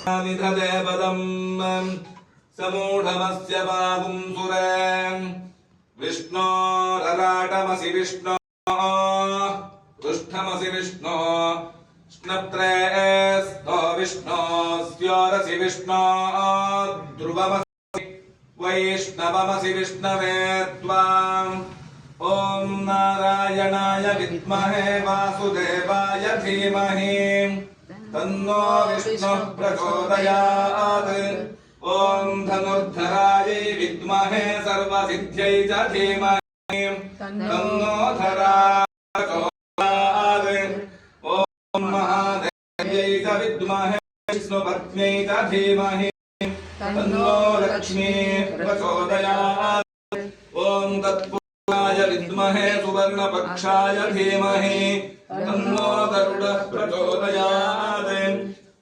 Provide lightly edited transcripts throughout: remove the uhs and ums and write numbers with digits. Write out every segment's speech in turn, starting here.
निधते पदम् समूढमस्य पादुं सुरे विष्णोरलाटमसि विष्णो पृष्ठमसि विष्णो स्नत्रेस्तो विष्णोस्योरसि विष्णो ध्रुवमसि वैष्णवमसि विष्णवे त्वाम् ॐ नारायणाय विद्महे वासुदेवाय धीमहि तन्नो विष्णुः प्रचोदयात् ॐ धनुर्धरायै विद्महे सर्वसिद्ध्यै च धीमहि तन्नो धरा प्रचोदयात् ॐ महादेव्यै च विद्महे विष्णुपत्न्यै च धीमहि तन्नो लक्ष्मीः प्रचोदयात् ॐ तत्पुरुषाय विद्महे सुवर्णपक्षाय धीमहि तन्नो गरुडः प्रचोदयात्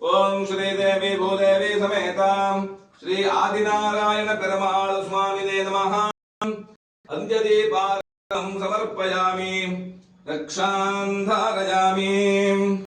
ओम श्रीदेवी भूदेवी समेतां श्री आदिनारायण पेरुमाळ स्वामिने नमः अन्त्यदीपार्घ्यं समर्पयामि रक्षां धारयामि।